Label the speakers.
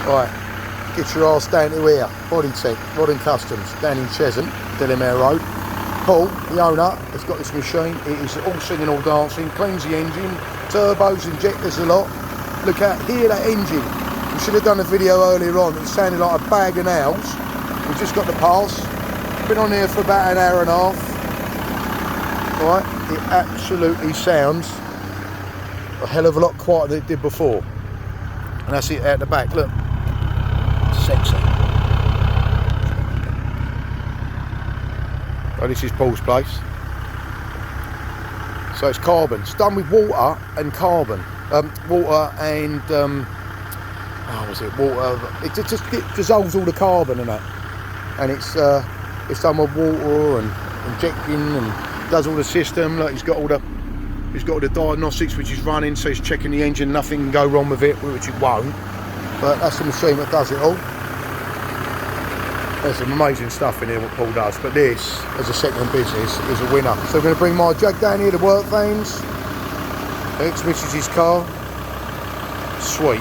Speaker 1: Right, get your arse down to here. Bodytech, Rod and Customs, down in Chesham, Delamere Road. Paul, the owner, has got this machine. It is all singing, all dancing, cleans the engine, turbos, injectors a lot. Look out, hear that engine. We should have done a video earlier on. It sounded like a bag of nails. We've just got the pass. Been on here for about an hour and a half. Right, it absolutely sounds a hell of a lot quieter than it did before. And that's it out the back, look. Sexy. Oh, this is Paul's place. So it's carbon. It's done with water and carbon. Water and It just dissolves all the carbon and that. And it's done with water and injecting and does all the system. Like he's got all the diagnostics which is running, so he's checking the engine. Nothing can go wrong with it, which it won't. But that's the machine that does it all. There's some amazing stuff in here what Paul does, but this, as a second business, is a winner. So I'm going to bring my Jag down here to work vanes. Ex-Mrs.'s car. Sweet.